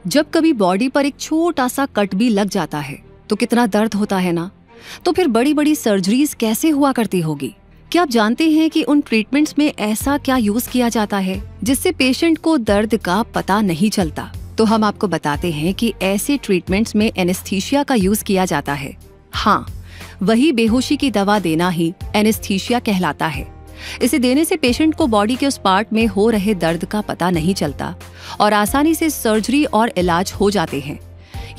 जब कभी बॉडी पर एक छोटा सा कट भी लग जाता है तो कितना दर्द होता है ना। तो फिर बड़ी बड़ी सर्जरीज कैसे हुआ करती होगी। क्या आप जानते हैं कि उन ट्रीटमेंट्स में ऐसा क्या यूज किया जाता है जिससे पेशेंट को दर्द का पता नहीं चलता। तो हम आपको बताते हैं कि ऐसे ट्रीटमेंट्स में एनेस्थीसिया का यूज किया जाता है। हाँ, वही बेहोशी की दवा देना ही एनेस्थीसिया कहलाता है। इसे देने से पेशेंट को बॉडी के उस पार्ट में हो रहे दर्द का पता नहीं चलता और आसानी से सर्जरी और इलाज हो जाते हैं।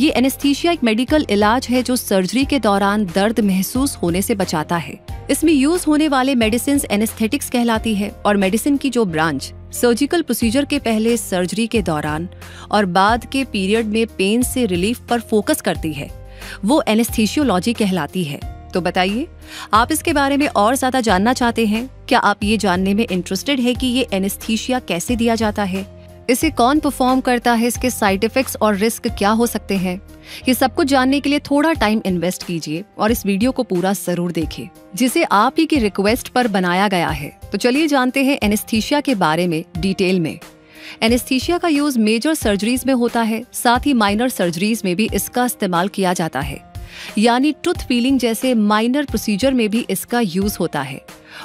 ये एनेस्थीसिया एक मेडिकल इलाज है जो सर्जरी के दौरान दर्द महसूस होने से बचाता है। इसमें यूज होने वाले मेडिसिन एनेस्थेटिक्स कहलाती है और मेडिसिन की जो ब्रांच सर्जिकल प्रोसीजर के पहले, सर्जरी के दौरान और बाद के पीरियड में पेन से रिलीफ पर फोकस करती है वो एनेस्थीसियोलॉजी कहलाती है। तो बताइए, आप इसके बारे में और ज्यादा जानना चाहते हैं? क्या आप ये जानने में इंटरेस्टेड है कि ये एनेस्थीसिया कैसे दिया जाता है, इसे कौन परफॉर्म करता है, इसके साइड इफेक्ट्स और रिस्क क्या हो सकते हैं? ये सब कुछ जानने के लिए थोड़ा टाइम इन्वेस्ट कीजिए और इस वीडियो को पूरा जरूर देखें, जिसे आप ही की रिक्वेस्ट पर बनाया गया है। तो चलिए जानते हैं एनेस्थीसिया के बारे में डिटेल में। एनेस्थीसिया का यूज मेजर सर्जरीज में होता है, साथ ही माइनर सर्जरीज में भी इसका इस्तेमाल किया जाता है। यानी टूथ फीलिंग जैसे माइनर प्रोसीजर में भी इसका यूज होता है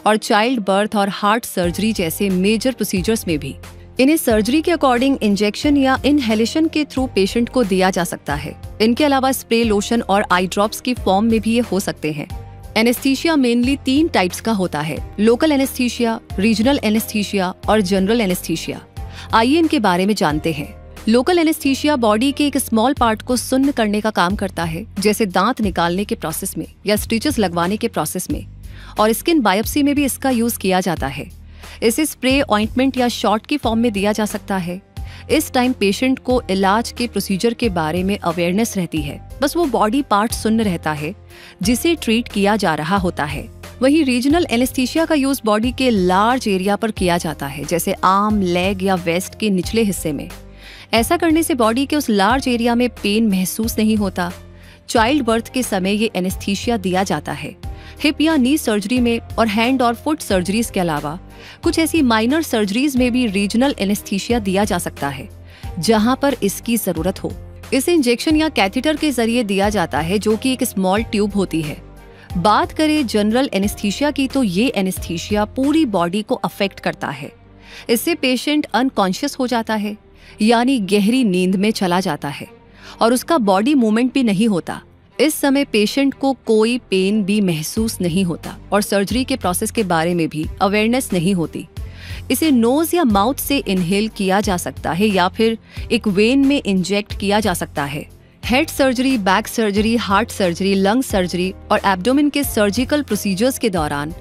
और चाइल्ड बर्थ और हार्ट सर्जरी जैसे मेजर प्रोसीजर्स में भी। इन्हें सर्जरी के अकॉर्डिंग इंजेक्शन या इनहेलेशन के थ्रू पेशेंट को दिया जा सकता है। इनके अलावा स्प्रे, लोशन और आई ड्रॉप्स की फॉर्म में भी ये हो सकते हैं। एनेस्थीसिया मेनली 3 टाइप्स का होता है: लोकल एनेस्थीसिया, रीजनल एनेस्थीसिया और जनरल एनेस्थीसिया। आइए इनके बारे में जानते हैं। लोकल एनेस्थीसिया बॉडी के एक स्मॉल पार्ट को सुन्न करने का काम करता है, जैसे दांत निकालने के प्रोसेस में या स्टिचेस लगवाने के प्रोसेस में, और स्किन बायोप्सी में भी इसका यूज किया जाता है। इसे स्प्रे, ऑइंटमेंट या शॉट की फॉर्म में दिया जा सकता है। इस टाइम पेशेंट को इलाज के प्रोसीजर के बारे में अवेयरनेस रहती है, बस वो बॉडी पार्ट सुन्न रहता है जिसे ट्रीट किया जा रहा होता है। वहीं रीजनल एनेस्थीसिया का यूज बॉडी के लार्ज एरिया पर किया जाता है, जैसे आर्म, लेग या वेस्ट के निचले हिस्से में। ऐसा करने से बॉडी के उस लार्ज एरिया में पेन महसूस नहीं होता। चाइल्ड बर्थ के समय ये एनेस्थीसिया दिया जाता है। हिप या नी सर्जरी में और हैंड और फुट सर्जरीज के अलावा कुछ ऐसी माइनर सर्जरीज में भी रीजनल एनेस्थीसिया दिया जा सकता है, जहां पर इसकी जरूरत हो। इसे इंजेक्शन या कैथेटर के जरिए दिया जाता है, जो कि एक स्मॉल ट्यूब होती है। बात करें जनरल एनेस्थीसिया की, तो ये एनेस्थीसिया पूरी बॉडी को अफेक्ट करता है। इससे पेशेंट अनकॉन्शियस हो जाता है, यानी गहरी नींद में चला जाता है और उसका बॉडी मूवमेंट भी नहीं होता। इस समय पेशेंट को कोई पेन भी महसूस नहीं होता और सर्जरी के प्रोसेस के बारे में भी अवेयरनेस नहीं होती। इसे नोज या माउथ से इनहेल किया जा सकता है या फिर एक वेन में इंजेक्ट किया जा सकता है। Head surgery, back surgery, heart surgery, lung surgery और एब्डोमेन के सर्जिकल प्रोसीजर्स के दौरान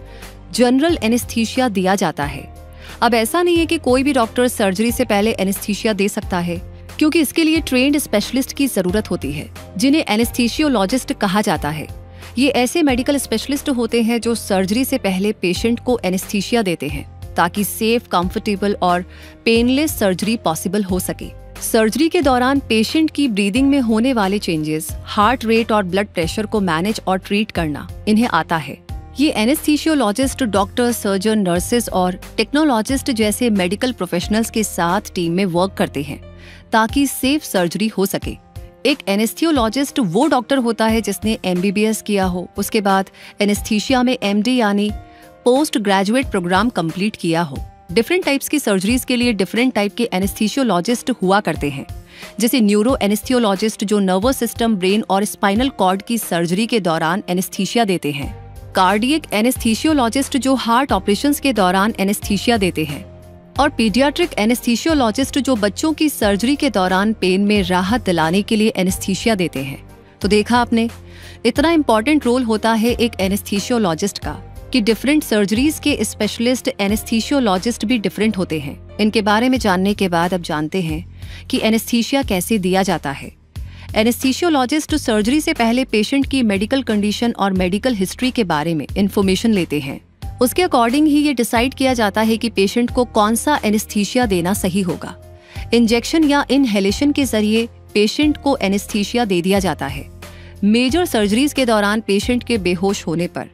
जनरल एनेस्थीसिया दिया जाता है। अब ऐसा नहीं है कि कोई भी डॉक्टर सर्जरी से पहले एनेस्थीसिया दे सकता है, क्योंकि इसके लिए ट्रेंड स्पेशलिस्ट की जरूरत होती है, जिन्हें एनेस्थीसियोलॉजिस्ट कहा जाता है। ये ऐसे मेडिकल स्पेशलिस्ट होते हैं जो सर्जरी से पहले पेशेंट को एनेस्थीसिया देते हैं, ताकि सेफ, कंफर्टेबल और पेनलेस सर्जरी पॉसिबल हो सके। सर्जरी के दौरान पेशेंट की ब्रीदिंग में होने वाले चेंजेस, हार्ट रेट और ब्लड प्रेशर को मैनेज और ट्रीट करना इन्हें आता है। ये एनेस्थीसियोलॉजिस्ट डॉक्टर, सर्जन, नर्सेस और टेक्नोलॉजिस्ट जैसे मेडिकल प्रोफेशनल्स के साथ टीम में वर्क करते हैं ताकि सेफ सर्जरी हो सके। एक एनेस्थीसियोलॉजिस्ट वो डॉक्टर होता है जिसने MBBS किया हो, उसके बाद एनेस्थीसिया में MD यानी पोस्ट ग्रेजुएट प्रोग्राम कंप्लीट किया हो। डिफरेंट टाइप्स की सर्जरीज के लिए डिफरेंट टाइप के एनेस्थीसियोलॉजिस्ट हुआ करते हैं, जैसे न्यूरो एनेस्थीसियोलॉजिस्ट जो नर्वस सिस्टम, ब्रेन और स्पाइनल कॉर्ड की सर्जरी के दौरान एनेस्थीसिया देते हैं। कार्डियक एनेस्थीसियोलॉजिस्ट जो हार्ट ऑपरेशंस के दौरान एनेस्थीसिया देते हैं, और पीडियाट्रिक एनेस्थीसियोलॉजिस्ट जो बच्चों की सर्जरी के दौरान पेन में राहत दिलाने के लिए एनेस्थीसिया देते हैं। तो देखा आपने, इतना इम्पोर्टेंट रोल होता है एक एनेस्थीसियोलॉजिस्ट का कि डिफरेंट सर्जरीज के स्पेशलिस्ट एनेस्थीसियोलॉजिस्ट भी डिफरेंट होते हैं। इनके बारे में जानने के बाद अब जानते हैं कि एनेस्थीसिया कैसे दिया जाता है। एनेस्थीसियोलॉजिस्ट सर्जरी से पहले पेशेंट की मेडिकल कंडीशन और मेडिकल हिस्ट्री के बारे में इंफॉर्मेशन लेते हैं। उसके अकॉर्डिंग ही ये डिसाइड किया जाता है कि पेशेंट को कौन सा एनेस्थीसिया देना सही होगा। इंजेक्शन या इनहेलेशन के जरिए पेशेंट को एनेस्थीसिया दे दिया जाता है। मेजर सर्जरीज के दौरान पेशेंट के बेहोश होने पर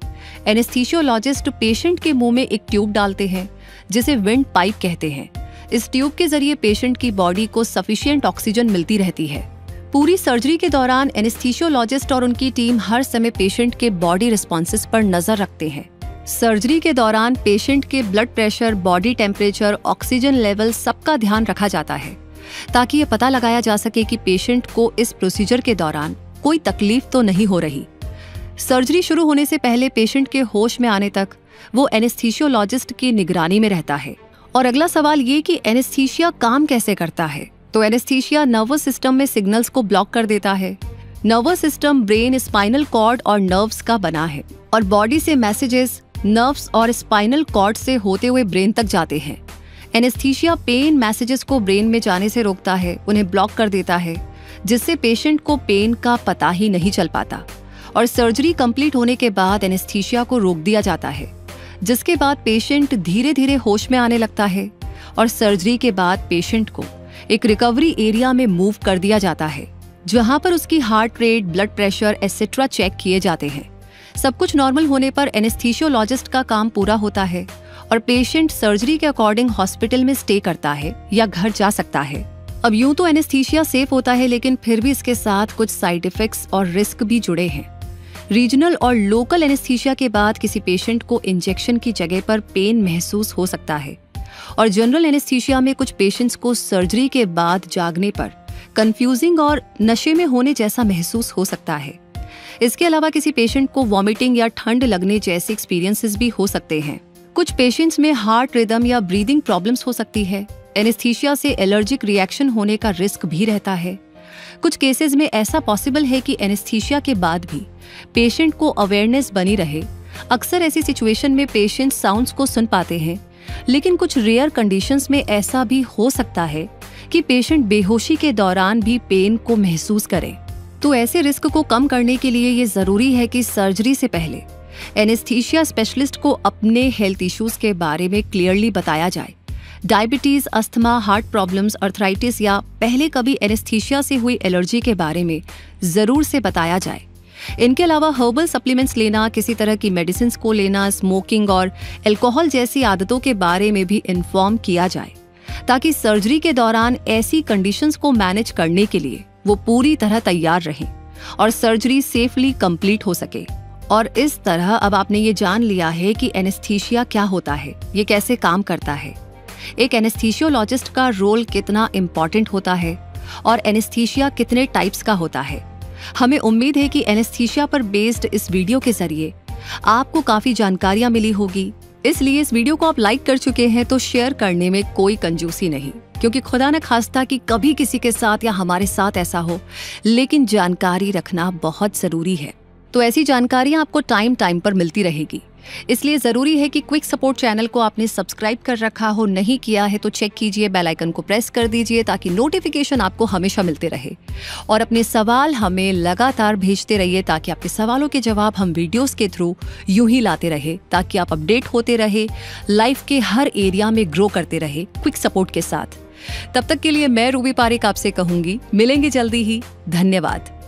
एनेस्थीसियोलॉजिस्ट पेशेंट के मुंह में एक ट्यूब डालते हैं, जिसे विंड पाइप कहते हैं, इस ट्यूब के जरिए पेशेंट की बॉडी को सफिशिएंट ऑक्सीजन मिलती रहती है। पूरी सर्जरी के दौरान एनेस्थीसियोलॉजिस्ट और उनकी टीम हर समय पेशेंट के बॉडी रिस्पॉन्सेस पर नजर रखते हैं। सर्जरी के दौरान पेशेंट के blood pressure, body temperature, oxygen level सबका ध्यान रखा जाता है ताकि ये पता लगाया जा सके कि पेशेंट को इस प्रोसीजर के दौरान कोई तकलीफ तो नहीं हो रही। सर्जरी शुरू होने से पहले पेशेंट के होश में आने तक वो एनेस्थीसियोलॉजिस्ट की निगरानी में रहता है। और अगला सवाल ये कि एनेस्थीसिया काम कैसे करता है। तो एनेस्थीसिया नर्वस सिस्टम में सिग्नल्स को ब्लॉक कर देता है। Nervous system brain, spinal cord और नर्व्स का बना है और बॉडी से मैसेजेस नर्व्स और स्पाइनल कॉर्ड से होते हुए ब्रेन तक जाते हैं। एनेस्थीसिया पेन मैसेजेस को ब्रेन में जाने से रोकता है, उन्हें ब्लॉक कर देता है, जिससे पेशेंट को पेन का पता ही नहीं चल पाता। और सर्जरी कंप्लीट होने के बाद एनेस्थीसिया को रोक दिया जाता है, जिसके बाद पेशेंट धीरे धीरे होश में आने लगता है और सर्जरी के बाद पेशेंट को एक रिकवरी एरिया में मूव कर दिया जाता है, जहां पर उसकी heart rate, blood pressure etcetera check किए जाते हैं। सब कुछ नॉर्मल होने पर एनेस्थीसियोलॉजिस्ट का काम पूरा होता है और पेशेंट सर्जरी के अकॉर्डिंग हॉस्पिटल में स्टे करता है या घर जा सकता है। अब यूं तो एनेस्थीसिया सेफ होता है, लेकिन फिर भी इसके साथ कुछ साइड इफेक्ट्स और रिस्क भी जुड़े हैं। रीजनल और लोकल एनेस्थीसिया के बाद किसी पेशेंट को इंजेक्शन की जगह पर पेन महसूस हो सकता है और जनरल एनेस्थीसिया में कुछ पेशेंट्स को सर्जरी के बाद जागने पर कंफ्यूजिंग और नशे में होने जैसा महसूस हो सकता है। इसके अलावा किसी पेशेंट को वॉमिटिंग या ठंड लगने जैसे एक्सपीरियंसेस भी हो सकते हैं। कुछ पेशेंट्स में हार्ट रिदम या ब्रीदिंग प्रॉब्लम्स हो सकती है। एनेस्थीसिया से एलर्जिक रिएक्शन होने का रिस्क भी रहता है। कुछ केसेस में ऐसा पॉसिबल है कि एनेस्थीसिया के बाद भी पेशेंट को अवेयरनेस बनी रहे। अक्सर ऐसी सिचुएशन में पेशेंट साउंड्स को सुन पाते हैं, लेकिन कुछ रेयर कंडीशंस में ऐसा भी हो सकता है कि पेशेंट बेहोशी के दौरान भी पेन को महसूस करे। तो ऐसे रिस्क को कम करने के लिए ये जरूरी है कि सर्जरी से पहले एनेस्थीसिया स्पेशलिस्ट को अपने हेल्थ इश्यूज के बारे में क्लियरली बताया जाए। Diabetes, asthma, heart problems, arthritis या पहले कभी एनेस्थीसिया से हुई एलर्जी के बारे में जरूर से बताया जाए। इनके अलावा हर्बल सप्लीमेंट्स लेना, किसी तरह की मेडिसिन को लेना, स्मोकिंग और अल्कोहल जैसी आदतों के बारे में भी इन्फॉर्म किया जाए, ताकि सर्जरी के दौरान ऐसी कंडीशंस को मैनेज करने के लिए वो पूरी तरह तैयार रहें और सर्जरी सेफली कंप्लीट हो सके। और इस तरह अब आपने ये जान लिया है कि एनेस्थीसिया क्या होता है, ये कैसे काम करता है, एक एनेस्थीसियोलॉजिस्ट का रोल कितना इम्पोर्टेंट होता है और एनेस्थीसिया कितने टाइप्स का होता है। हमें उम्मीद है कि एनेस्थीसिया पर बेस्ड इस वीडियो के जरिए आपको काफी जानकारियां मिली होगी। इसलिए इस वीडियो को आप लाइक कर चुके हैं तो शेयर करने में कोई कंजूसी नहीं, क्योंकि खुदा न खास्ता कि कभी किसी के साथ या हमारे साथ ऐसा हो, लेकिन जानकारी रखना बहुत जरूरी है। तो ऐसी जानकारियां आपको टाइम पर मिलती रहेगी। इसलिए जरूरी है कि क्विक सपोर्ट चैनल को आपने सब्सक्राइब कर रखा हो, नहीं किया है तो चेक कीजिए, बेल आइकन को प्रेस कर दीजिए ताकि नोटिफिकेशन आपको हमेशा मिलते रहे। और अपने सवाल हमें लगातार भेजते रहिए ताकि आपके सवालों के जवाब हम वीडियोस के थ्रू यूं ही लाते रहे, ताकि आप अपडेट होते रहे, लाइफ के हर एरिया में ग्रो करते रहे क्विक सपोर्ट के साथ। तब तक के लिए मैं रूबी पारिक आपसे कहूंगी, मिलेंगे जल्दी ही। धन्यवाद।